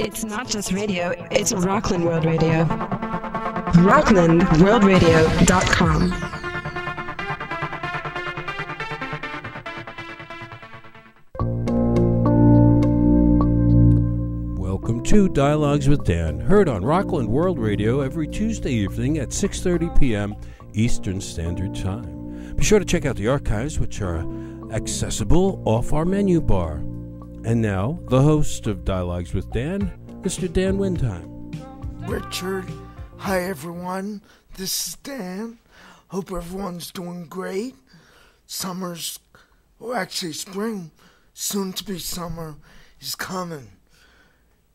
It's not just radio, it's Rockland World Radio. RocklandWorldRadio.com. Welcome to Dialogues with Dan, heard on Rockland World Radio every Tuesday evening at 6:30 p.m. Eastern Standard Time. Be sure to check out the archives, which are accessible off our menu bar. And now, the host of Dialogues with Dan, Mr. Dan Windheim. Richard, hi everyone, this is Dan. Hope everyone's doing great. Summer's, or actually spring, soon to be summer, is coming.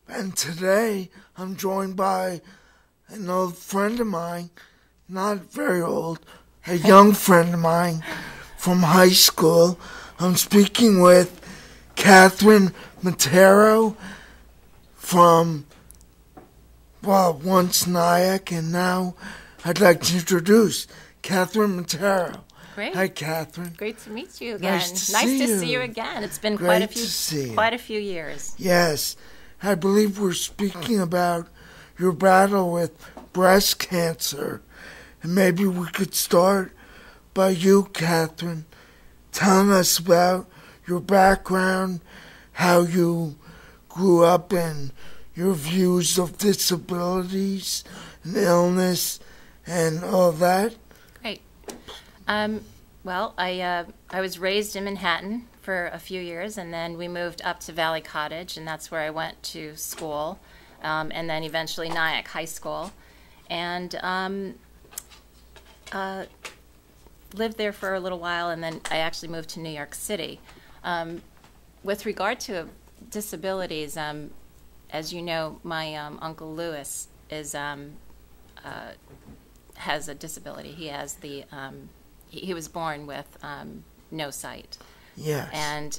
And today, I'm joined by an old friend of mine, not very old, a young friend of mine from high school. I'm speaking with Katherine Matero from, well, once Nyack, and now I'd like to introduce Katherine Matero. Great. Hi, Katherine. Great to meet you again. Nice to see you again. It's been quite a few years. Yes. I believe we're speaking about your battle with breast cancer. And maybe we could start by you, Katherine, telling us about your background, how you grew up, and your views of disabilities and illness and all that. Great. Well, I was raised in Manhattan for a few years, and then we moved up to Valley Cottage, and that's where I went to school, and then eventually Nyack High School, and lived there for a little while, and then I actually moved to New York City. With regard to disabilities, as you know, my Uncle Louis has a disability. He has he was born with no sight. Yes. And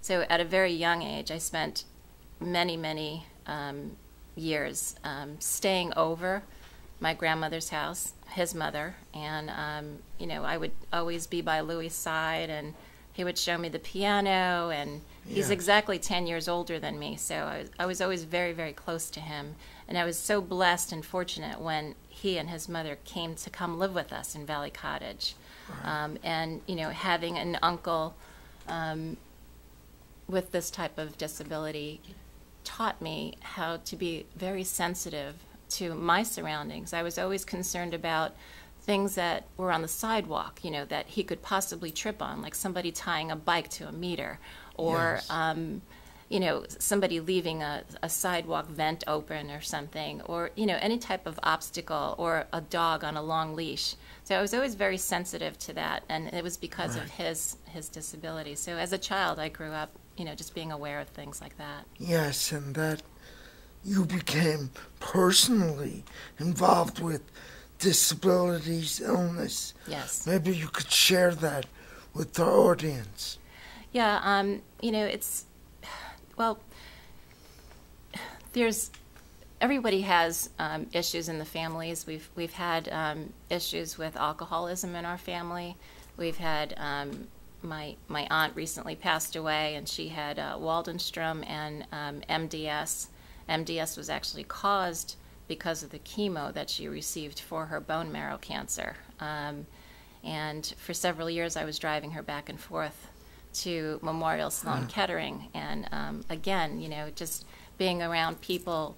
so at a very young age, I spent many years staying over my grandmother's house, his mother, and I would always be by Louis' side, and he would show me the piano, and he's exactly 10 years older than me, so I was always very, very close to him, and I was so blessed and fortunate when he and his mother came to come live with us in Valley Cottage. Right. And having an uncle with this type of disability taught me how to be very sensitive to my surroundings. I was always concerned about things that were on the sidewalk, that he could possibly trip on, like somebody tying a bike to a meter, or somebody leaving a sidewalk vent open or something, or any type of obstacle, or a dog on a long leash. So I was always very sensitive to that, and it was because of his disability. So as a child, I grew up, just being aware of things like that. Yes, and that you became personally involved with disabilities, illness. Yes. Maybe you could share that with the audience. Yeah, everybody has issues in the families. We've had issues with alcoholism in our family. We've had my aunt recently passed away, and she had Waldenstrom and MDS. MDS was actually caused because of the chemo that she received for her bone marrow cancer. And for several years, I was driving her back and forth to Memorial Sloan Kettering, and again, just being around people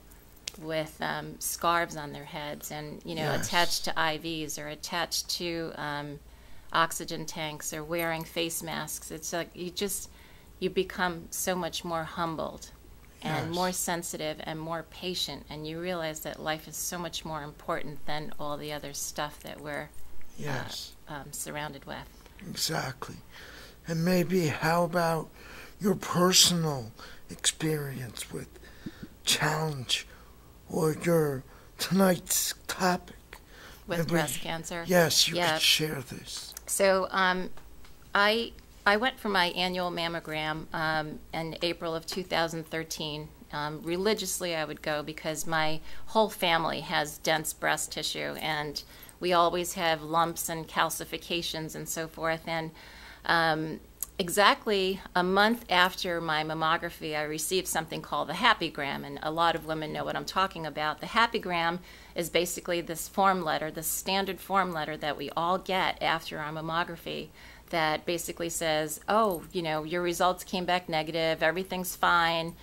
with scarves on their heads, and attached to IVs or attached to oxygen tanks or wearing face masks. It's like you become so much more humbled and more sensitive and more patient, and you realize that life is so much more important than all the other stuff that we're surrounded with. Exactly. And maybe how about your personal experience with challenge or your tonight's topic? With breast cancer? Yes, you could share this. So I went for my annual mammogram in April of 2013. Religiously I would go because my whole family has dense breast tissue, and we always have lumps and calcifications and so forth. And exactly a month after my mammography, I received something called the happygram, and a lot of women know what I'm talking about. The happygram is basically this form letter, the standard form letter that we all get after our mammography that basically says, oh, your results came back negative, everything's fine,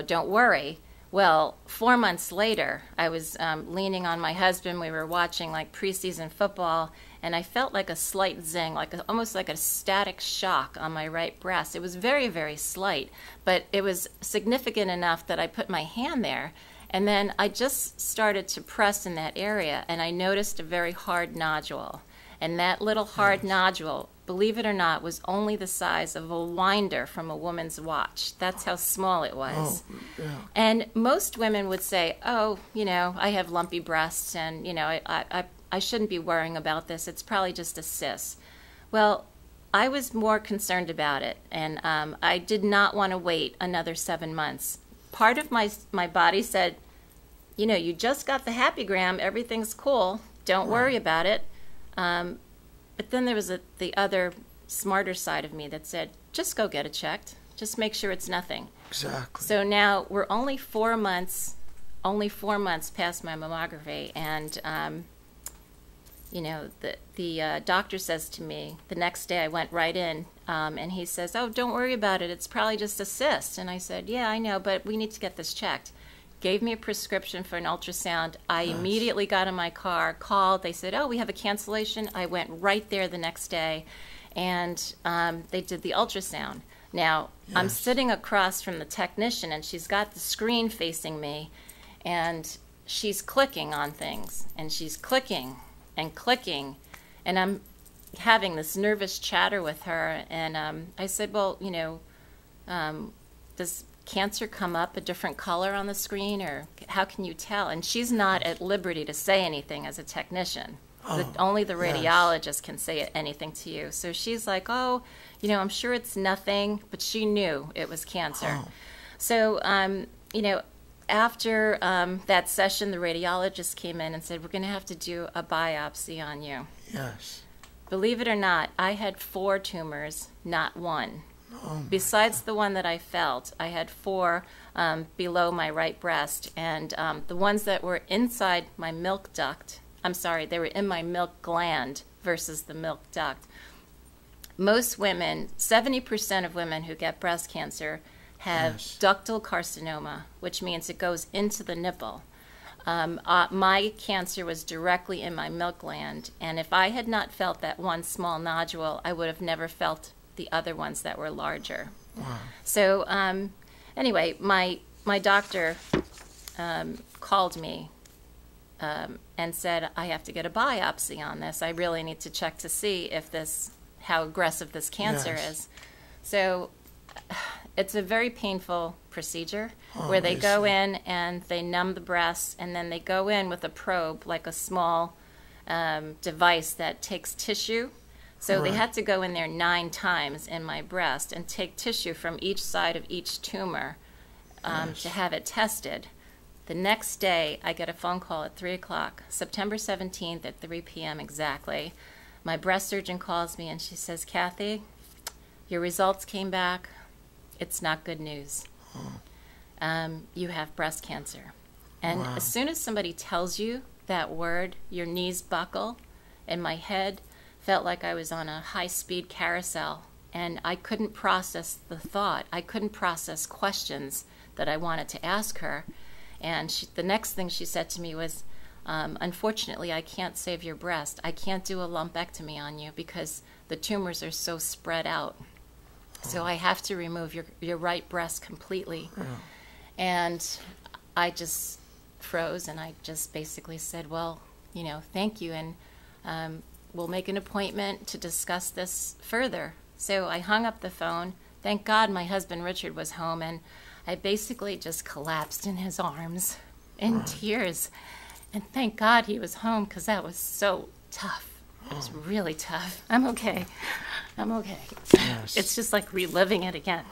don't worry. Well, 4 months later, I was leaning on my husband. We were watching like preseason football, and I felt like a slight zing, almost like a static shock on my right breast. It was very, very slight, but it was significant enough that I put my hand there, and then I just started to press in that area, and I noticed a very hard nodule. And that little hard nodule, believe it or not, was only the size of a winder from a woman's watch. That's how small it was. Oh, yeah. And most women would say, oh, I have lumpy breasts, and, I shouldn't be worrying about this. It's probably just a cyst. Well, I was more concerned about it, and I did not want to wait another 7 months. Part of my body said, you just got the happygram. Everything's cool. Don't worry about it. But then there was the other smarter side of me that said, just go get it checked. Just make sure it's nothing. Exactly. So now we're only 4 months past my mammography, and the doctor says to me, the next day I went right in, and he says, oh, don't worry about it. It's probably just a cyst. And I said, yeah, I know, but we need to get this checked. Gave me a prescription for an ultrasound. I immediately got in my car, called. They said, oh, we have a cancellation. I went right there the next day, and they did the ultrasound. Now, I'm sitting across from the technician, and she's got the screen facing me, and she's clicking on things, and she's clicking and clicking, and I'm having this nervous chatter with her, and I said, well, does cancer come up a different color on the screen, or how can you tell? And she's not at liberty to say anything as a technician. Only the radiologist can say anything to you. So she's like, oh, I'm sure it's nothing, but she knew it was cancer. So, after that session, the radiologist came in and said, we're going to have to do a biopsy on you. Yes. Believe it or not, I had 4 tumors, not 1. Besides the one that I felt, I had 4 below my right breast, and the ones that were inside my milk duct, they were in my milk gland versus the milk duct. Most women, 70% of women who get breast cancer have ductal carcinoma, which means it goes into the nipple. My cancer was directly in my milk gland, and if I had not felt that one small nodule, I would have never felt the other ones that were larger. Wow. So anyway, my doctor called me and said, I have to get a biopsy on this. I really need to check to see how aggressive this cancer is. So it's a very painful procedure where they go in and they numb the breast, and then they go in with a probe, like a small device that takes tissue. So they had to go in there 9 times in my breast and take tissue from each side of each tumor to have it tested. The next day, I get a phone call at 3 o'clock, September 17th at 3 p.m. exactly. My breast surgeon calls me and she says, Kathy, your results came back. It's not good news. You have breast cancer. And as soon as somebody tells you that word, your knees buckle, and my head felt like I was on a high-speed carousel, and I couldn't process the thought. I couldn't process questions that I wanted to ask her. And the next thing she said to me was, unfortunately, I can't save your breast. I can't do a lumpectomy on you because the tumors are so spread out. So I have to remove your right breast completely. And I just froze, and I just basically said, well, thank you, and we'll make an appointment to discuss this further. So I hung up the phone. Thank God my husband Richard was home, and I basically just collapsed in his arms in tears. And thank God he was home, because that was so tough. It was really tough. I'm okay. Yes. It's just like reliving it again.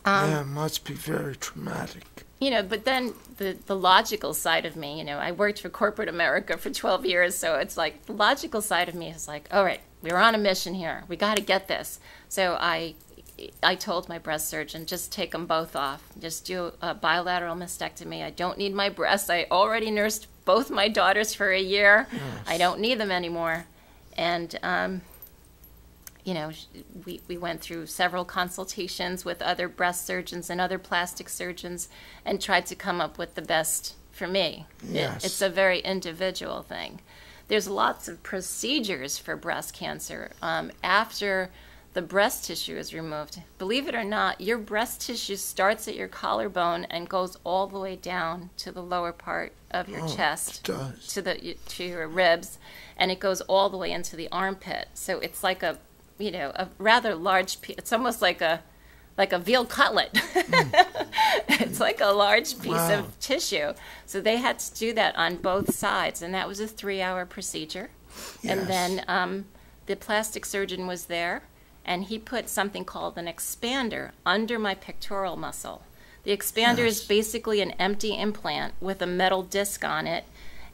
Yeah, it must be very traumatic. But then the logical side of me, I worked for corporate America for 12 years, so it's like the logical side of me is like, all right, we're on a mission here. We got to get this. So I told my breast surgeon, just take them both off. Just do a bilateral mastectomy. I don't need my breasts. I already nursed both my daughters for a year. Yes. I don't need them anymore. And, we went through several consultations with other breast surgeons and other plastic surgeons and tried to come up with the best for me. Yes. It's a very individual thing. There's lots of procedures for breast cancer after the breast tissue is removed. Believe it or not, your breast tissue starts at your collarbone and goes all the way down to the lower part of your chest, it does. to your ribs, and it goes all the way into the armpit. So it's like a rather large piece. It's almost like a veal cutlet. It's like a large piece of tissue. So they had to do that on both sides, and that was a 3-hour procedure. Yes. And then the plastic surgeon was there, and he put something called an expander under my pectoral muscle. The expander is basically an empty implant with a metal disc on it,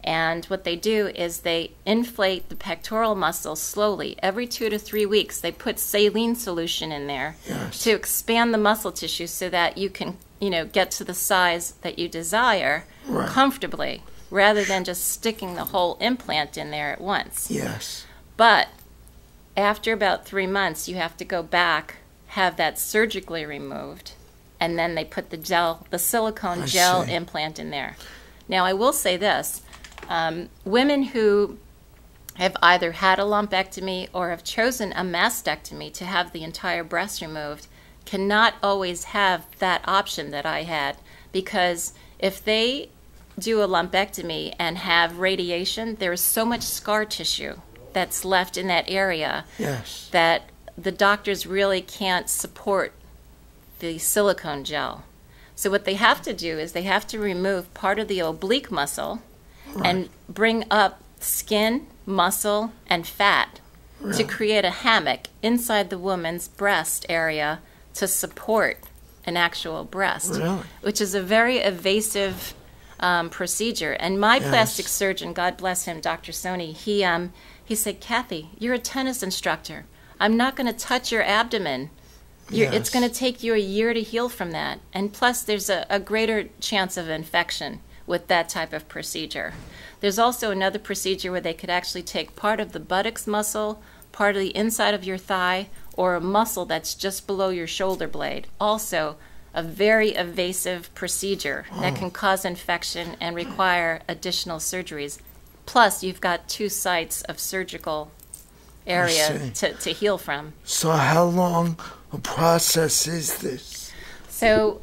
and what they do is they inflate the pectoral muscle slowly. Every 2 to 3 weeks, they put saline solution in there to expand the muscle tissue so that you can, get to the size that you desire comfortably, rather than just sticking the whole implant in there at once. Yes. But after about 3 months, you have to go back, have that surgically removed, and then they put the silicone gel implant in there. Now, I will say this. Women who have either had a lumpectomy or have chosen a mastectomy to have the entire breast removed cannot always have that option that I had, because if they do a lumpectomy and have radiation, there is so much scar tissue that's left in that area that the doctors really can't support the silicone gel. So what they have to do is they have to remove part of the oblique muscle and bring up skin, muscle, and fat to create a hammock inside the woman's breast area to support an actual breast, which is a very invasive procedure. And my plastic surgeon, God bless him, Dr. Soni, he said, Kathy, you're a tennis instructor. I'm not going to touch your abdomen. It's going to take you a year to heal from that. And plus, there's a greater chance of infection with that type of procedure. There's also another procedure where they could actually take part of the buttocks muscle, part of the inside of your thigh, or a muscle that's just below your shoulder blade. Also, a very invasive procedure that can cause infection and require additional surgeries. Plus, you've got 2 sites of surgical area to heal from. So how long a process is this? So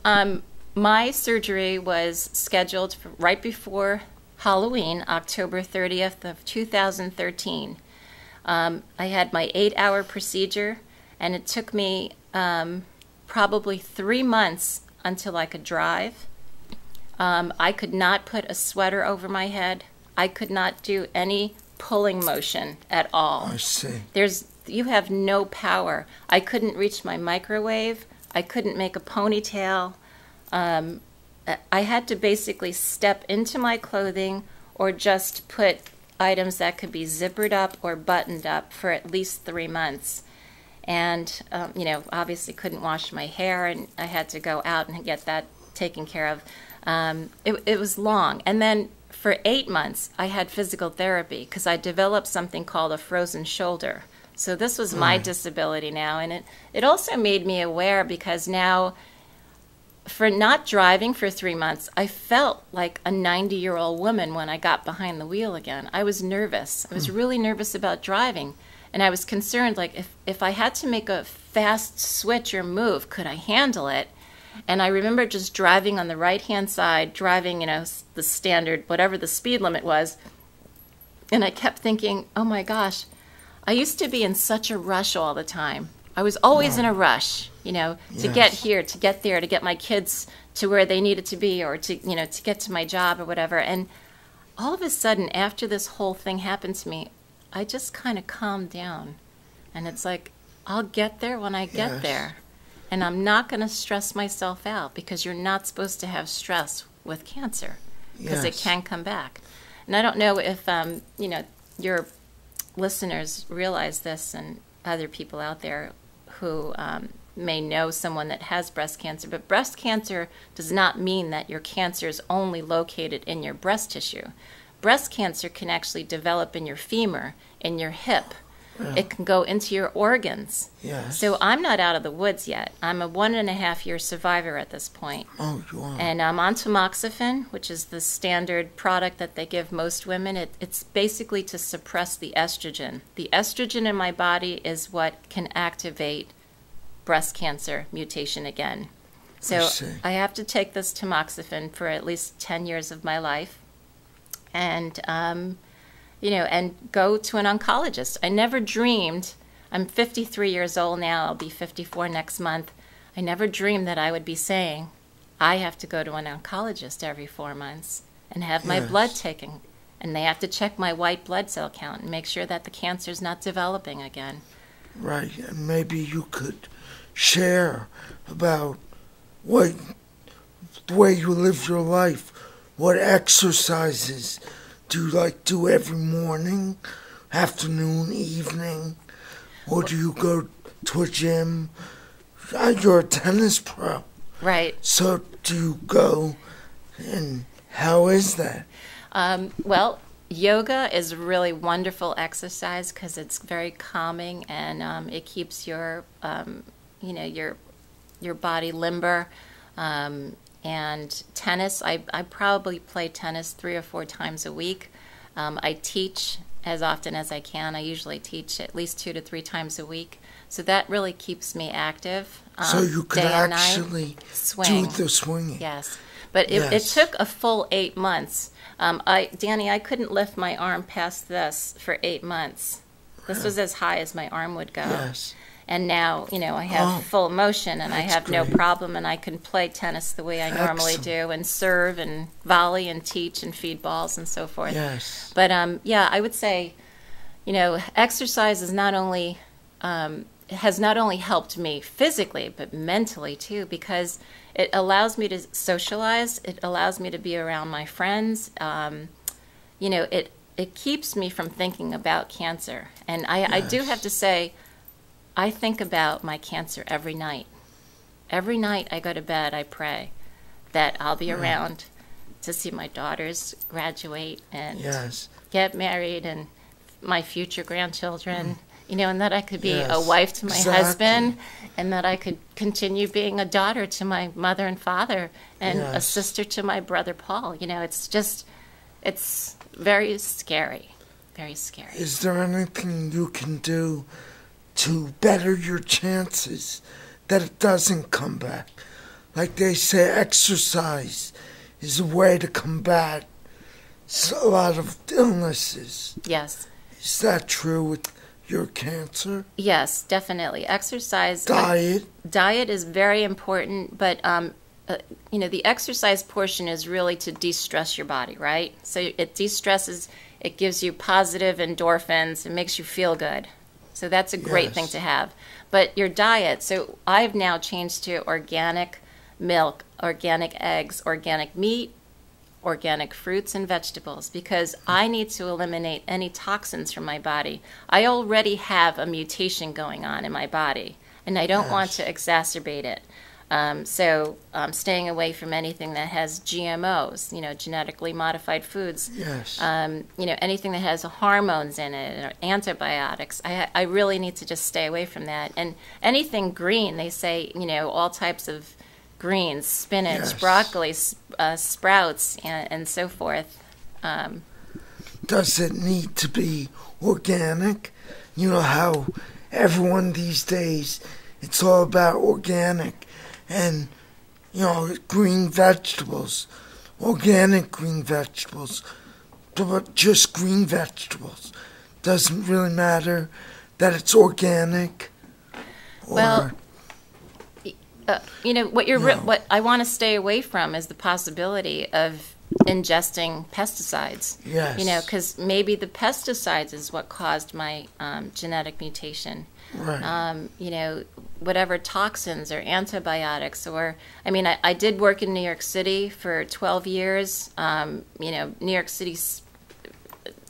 my surgery was scheduled for right before Halloween, October 30th of 2013. I had my 8-hour procedure, and it took me probably 3 months until I could drive. I could not put a sweater over my head. I could not do any pulling motion at all. I see. You have no power. I couldn't reach my microwave. I couldn't make a ponytail. I had to basically step into my clothing or just put items that could be zippered up or buttoned up for at least 3 months. And, obviously couldn't wash my hair, and I had to go out and get that taken care of. It was long. And then for 8 months, I had physical therapy because I developed something called a frozen shoulder. So this was my disability now. And it also made me aware, because now, for not driving for 3 months, I felt like a 90-year-old woman when I got behind the wheel again. I was nervous. I was really nervous about driving. And I was concerned, like, if I had to make a fast switch or move, could I handle it? And I remember just driving on the right-hand side, driving, the standard, whatever the speed limit was. And I kept thinking, oh, my gosh, I used to be in such a rush all the time. I was always in a rush, to get here, to get there, to get my kids to where they needed to be, or to get to my job or whatever. And all of a sudden, after this whole thing happened to me, I just kind of calmed down. And it's like, I'll get there when I get there. And I'm not going to stress myself out, because you're not supposed to have stress with cancer, because it can come back. And I don't know if, your listeners realize this, and other people out there who may know someone that has breast cancer, but breast cancer does not mean that your cancer is only located in your breast tissue. Breast cancer can actually develop in your femur, in your hip. Yeah. It can go into your organs. Yes. So I'm not out of the woods yet. I'm a 1.5-year survivor at this point. Oh, you are. And I'm on tamoxifen, which is the standard product that they give most women. It's basically to suppress the estrogen. The estrogen in my body is what can activate breast cancer mutation again. So I have to take this tamoxifen for at least 10 years of my life, and and go to an oncologist. I never dreamed. I'm 53 years old now. I'll be 54 next month. I never dreamed that I would be saying I have to go to an oncologist every 4 months and have my blood taken, and they have to check my white blood cell count and make sure that the cancer's not developing again. Right, and maybe you could share about the way you live your life. What exercises do you do every morning, afternoon, evening? Or do you go to a gym? You're a tennis pro. Right. So do you go, and how is that? Well, yoga is a really wonderful exercise because it's very calming, and it keeps your body limber. And tennis, I probably play tennis 3 or 4 times a week. I teach as often as I can. I usually teach at least 2 to 3 times a week. So that really keeps me active. So you could actually do the swinging. Yes. But it took a full 8 months. Danny, I couldn't lift my arm past this for 8 months. This was as high as my arm would go. Yes. And now, I have full motion, and I have no problem, and I can play tennis the way I normally do, and serve and volley and teach and feed balls and so forth. Yes. But, I would say, exercise is not only has not only helped me physically, but mentally too, because it allows me to socialize. It allows me to be around my friends. It keeps me from thinking about cancer. And I do have to say, I think about my cancer every night. Every night I go to bed, I pray that I'll be around to see my daughters graduate and get married, and my future grandchildren, and that I could be a wife to my husband, and that I could continue being a daughter to my mother and father, and a sister to my brother Paul. It's very scary, very scary. Is there anything you can do to better your chances that it doesn't come back? Like they say, exercise is a way to combat a lot of illnesses. Yes. Is that true with your cancer? Yes, definitely. Exercise. Diet? Diet is very important, but the exercise portion is really to de-stress your body, right? So it de-stresses, it gives you positive endorphins, it makes you feel good. So that's a great thing to have. But your diet, so I've now changed to organic milk, organic eggs, organic meat, organic fruits and vegetables, because I need to eliminate any toxins from my body. I already have a mutation going on in my body, and I don't want to exacerbate it. So staying away from anything that has GMOs, genetically modified foods. Yes. Anything that has hormones in it or antibiotics. I really need to just stay away from that. And anything green, they say, all types of greens, spinach, broccoli, sprouts, and so forth. Does it need to be organic? You know how everyone these days, it's all about organic. And, green vegetables, organic green vegetables, but just green vegetables. Doesn't really matter that it's organic. Well, what I want to stay away from is the possibility of ingesting pesticides. Yes. Because maybe the pesticides is what caused my genetic mutation. Right. Whatever toxins or antibiotics, or, I did work in New York City for 12 years. New York City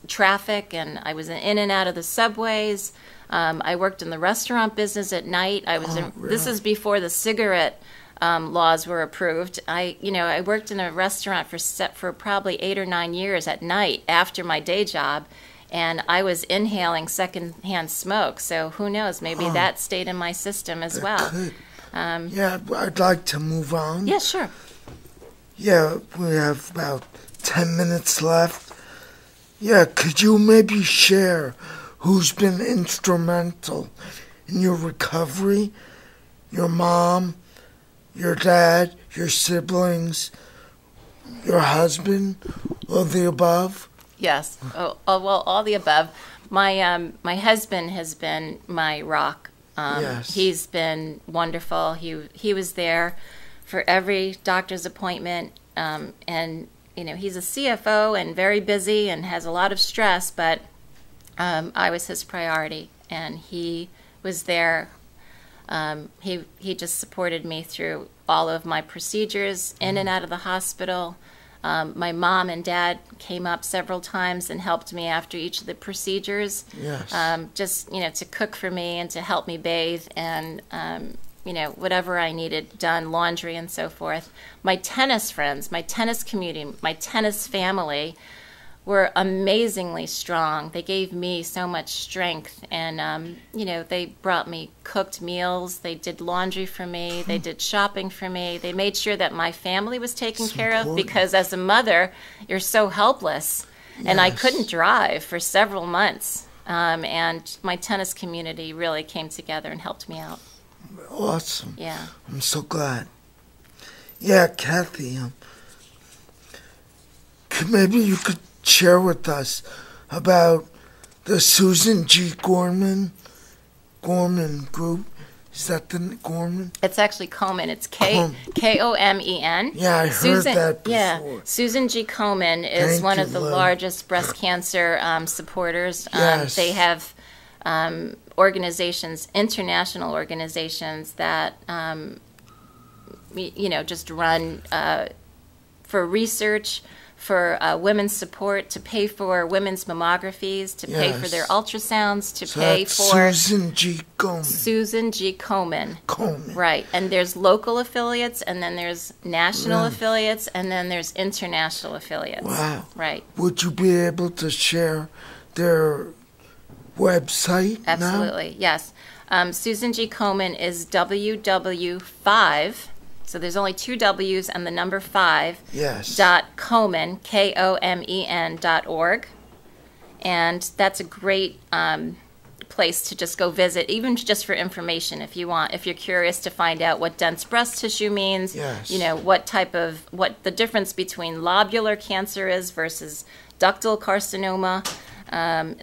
traffic, and I was in and out of the subways. I worked in the restaurant business at night. This is before the cigarette laws were approved. I worked in a restaurant for probably 8 or 9 years at night after my day job, and I was inhaling secondhand smoke. So who knows? Maybe that stayed in my system as well. Could. I'd like to move on. Yeah, sure. Yeah, we have about 10 minutes left. Yeah, could you maybe share who's been instrumental in your recovery? Your mom, your dad, your siblings, your husband, all the above? Yes. Well, all the above. My husband has been my rock. Yes. He's been wonderful. He was there for every doctor's appointment, and he's a CFO and very busy and has a lot of stress, but I was his priority, and he was there. He just supported me through all of my procedures, in and out of the hospital. My mom and dad came up several times and helped me after each of the procedures. Yes. Just to cook for me and to help me bathe and whatever I needed done, laundry and so forth. My tennis friends, my tennis community, my tennis family were amazingly strong. They gave me so much strength, and they brought me cooked meals. They did laundry for me. They did shopping for me. They made sure that my family was taken care of, because as a mother, you're so helpless. Yes. And I couldn't drive for several months. And my tennis community really came together and helped me out. Awesome. Yeah. I'm so glad. Yeah, Kathy, maybe you could share with us about the Susan G. Gorman group. Is that the Gorman? It's actually Komen. It's Komen. Yeah, I heard that before. Yeah, Susan G. Komen is one of the largest breast cancer supporters. Yes. They have organizations, international organizations that just run for research, for women's support, to pay for women's mammographies, to pay for their ultrasounds, to pay for... Susan G. Komen. Susan G. Komen. Komen. Right. And there's local affiliates, and then there's national affiliates, and then there's international affiliates. Wow. Right. Would you be able to share their website Absolutely. now? Yes. Susan G. Komen is WW5. So there's only 2 W's and the number 5. Yes. .Komen, KOMEN.org. And that's a great place to just go visit, even just for information if you want. If you're curious to find out what dense breast tissue means, yes. what the difference between lobular cancer is versus ductal carcinoma.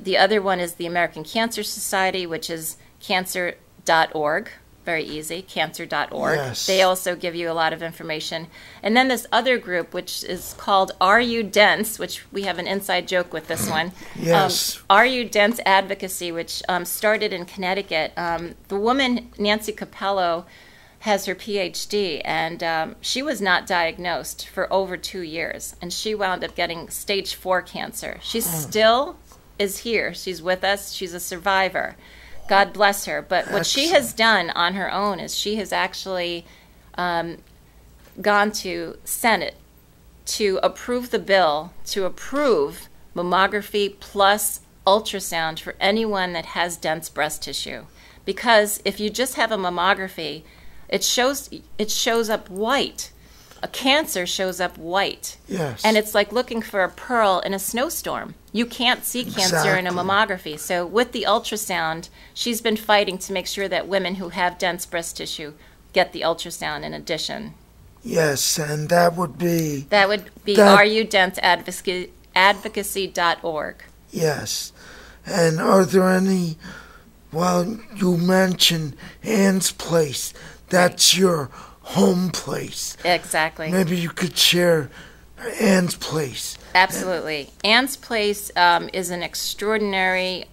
The other one is the American Cancer Society, which is cancer.org. Very easy, cancer.org. Yes. They also give you a lot of information. And then this other group, which is called Are You Dense, which we have an inside joke with this one. Yes. Are You Dense Advocacy, which started in Connecticut. The woman, Nancy Capello, has her PhD, and she was not diagnosed for over 2 years. And she wound up getting stage 4 cancer. She still is here. She's with us. She's a survivor. God bless her. But what she has done on her own is she has actually gone to Senate to approve the bill to approve mammography plus ultrasound for anyone that has dense breast tissue. Because if you just have a mammography, it shows up white. A cancer shows up white. Yes. And it's like looking for a pearl in a snowstorm. You can't see cancer in a mammography. So with the ultrasound, she's been fighting to make sure that women who have dense breast tissue get the ultrasound in addition. Yes, and that would be... AreYouDenseAdvocacy.org. Yes. And are there any... Well, you mentioned Anne's Place. That's your home place. Exactly. Maybe you could share Anne's Place. Absolutely. Anne's Place is an extraordinary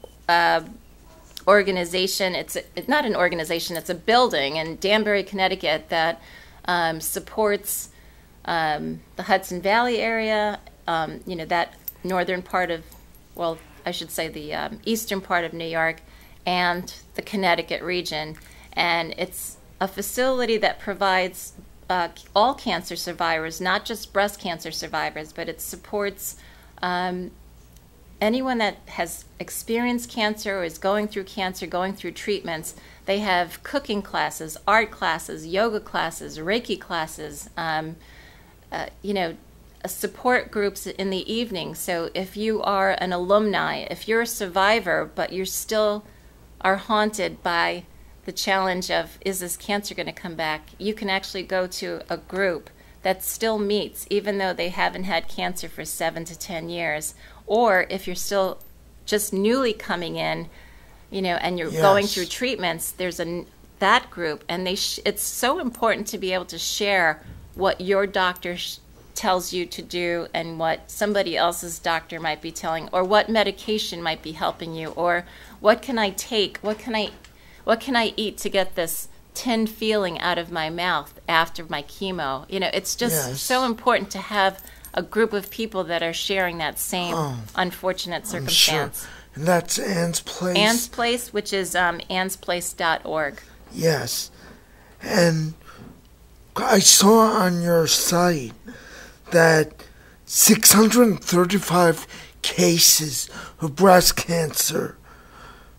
organization. It's not an organization, it's a building in Danbury, Connecticut that supports the Hudson Valley area, that northern part of well, I should say the eastern part of New York and the Connecticut region. And it's a facility that provides all cancer survivors, not just breast cancer survivors, but it supports anyone that has experienced cancer or is going through cancer, going through treatments. They have cooking classes, art classes, yoga classes, Reiki classes, support groups in the evening. So if you are an alumni, if you're a survivor, but you still are haunted by the challenge of, is this cancer going to come back? You can actually go to a group that still meets, even though they haven't had cancer for 7 to 10 years. Or if you're still just newly coming in, and you're going through treatments, there's that group, and it's so important to be able to share what your doctor tells you to do and what somebody else's doctor might be telling, or what medication might be helping you, or what can I take, what can I eat to get this tin feeling out of my mouth after my chemo. It's just so important to have a group of people that are sharing that same unfortunate circumstance. Sure. And that's Ann's Place? Ann's Place, which is annsplace.org. Yes. And I saw on your site that 635 cases of breast cancer,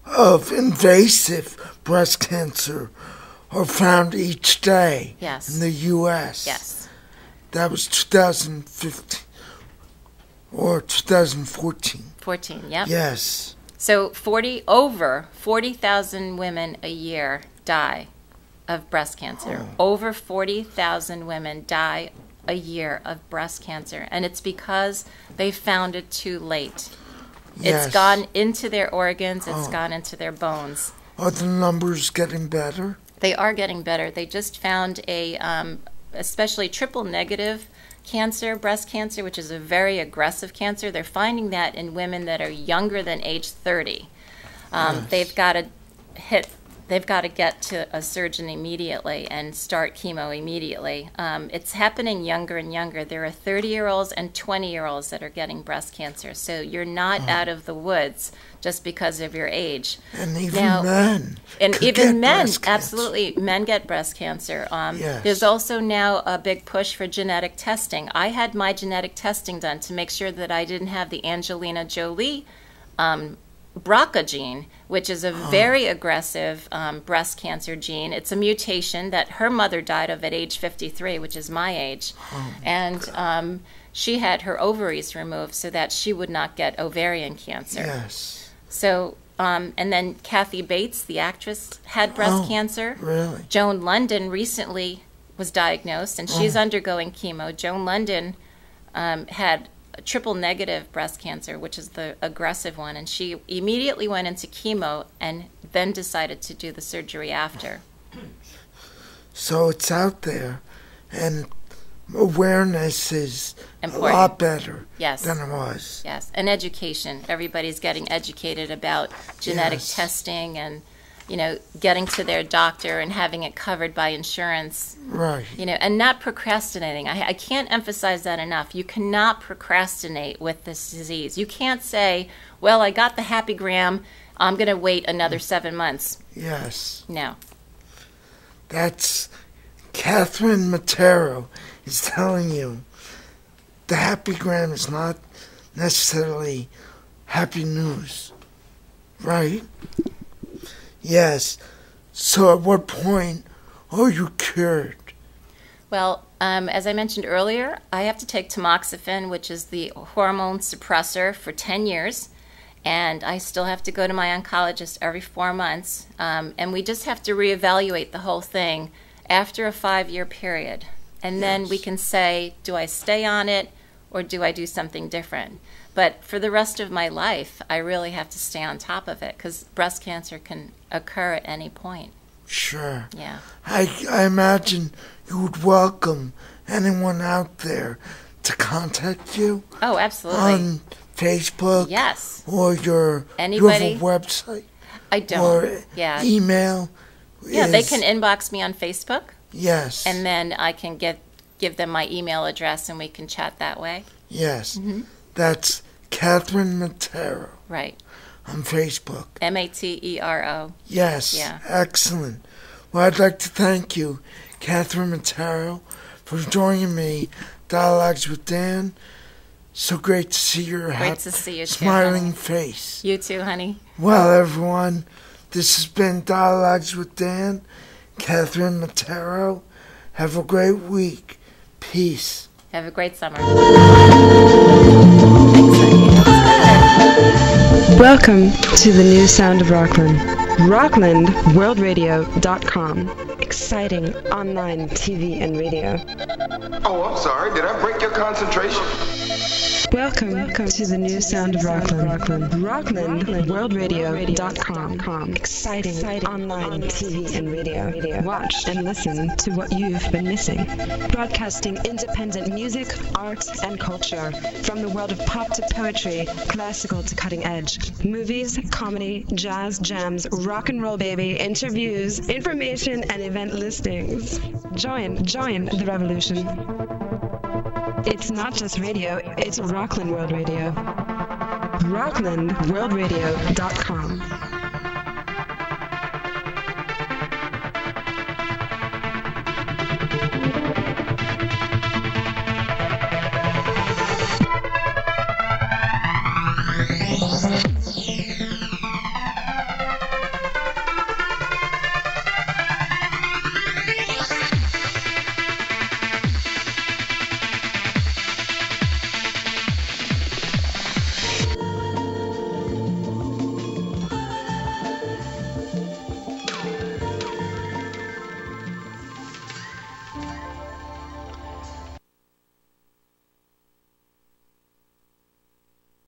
of invasive breast cancer, are found each day in the U.S. Yes. That was 2015 or 2014. 14, yep. Yes. So over 40,000 women a year die of breast cancer. Over 40,000 women die a year of breast cancer. And it's because they found it too late. Yes. It's gone into their organs. It's gone into their bones. Are the numbers getting better? They are getting better. They just found especially triple negative cancer, breast cancer, which is a very aggressive cancer. They're finding that in women that are younger than age 30. They've got to get to a surgeon immediately and start chemo immediately. It's happening younger and younger. There are 30-year-olds and 20-year-olds that are getting breast cancer. So you're not out of the woods just because of your age. And even men. And even men, absolutely. Men get breast cancer. There's also now a big push for genetic testing. I had my genetic testing done to make sure that I didn't have the Angelina Jolie BRCA gene, which is a very aggressive breast cancer gene. It's a mutation that her mother died of at age 53, which is my age. And she had her ovaries removed so that she would not get ovarian cancer. Yes. So, and then Kathy Bates, the actress, had breast cancer. Really? Joan London recently was diagnosed, and she's undergoing chemo. Joan London had triple negative breast cancer, which is the aggressive one, and she immediately went into chemo and then decided to do the surgery after. So it's out there, and awareness is important. A lot better Yes. than it was. Yes, and education. Everybody's getting educated about genetic Yes. testing and, getting to their doctor and having it covered by insurance. Right. And not procrastinating. I can't emphasize that enough. You cannot procrastinate with this disease. You can't say, well, I got the happy gram, I'm going to wait another 7 months. Yes. No. That's Katherine Matero is telling you the happy gram is not necessarily happy news. Right? Yes. So at what point are you cured? Well, as I mentioned earlier, I have to take tamoxifen, which is the hormone suppressor, for 10 years. And I still have to go to my oncologist every 4 months. And we just have to reevaluate the whole thing after a 5-year period. And then we can say, do I stay on it or do I do something different? But for the rest of my life, I really have to stay on top of it because breast cancer can occur at any point. Sure. Yeah. I imagine you would welcome anyone out there to contact you. Oh, absolutely. On Facebook. Yes. Or you have a website. I don't. Or email. Yeah, they can inbox me on Facebook. Yes. And then I can give them my email address and we can chat that way. Yes. Mm-hmm. That's Katherine Matero. Right. On Facebook. Matero. Yes. Yeah. Excellent. Well, I'd like to thank you, Katherine Matero, for joining me, Dialogues with Dan. So great to see your smiling face. You too, honey. Well, everyone, this has been Dialogues with Dan, Katherine Matero. Have a great week. Peace. Have a great summer. Welcome to the new sound of Rockland. RocklandWorldRadio.com. Exciting online TV and radio. Oh, I'm sorry. Did I break your concentration? Welcome to the new sound of Rockland. RocklandWorldRadio.com. Exciting online TV and radio. Watch and listen to what you've been missing. Broadcasting independent music, art, and culture. From the world of pop to poetry, classical to cutting edge. Movies, comedy, jazz, jams, rock and roll baby, interviews, information, and event listings. Join the revolution. It's not just radio, it's Rockland World Radio. RocklandWorldRadio.com.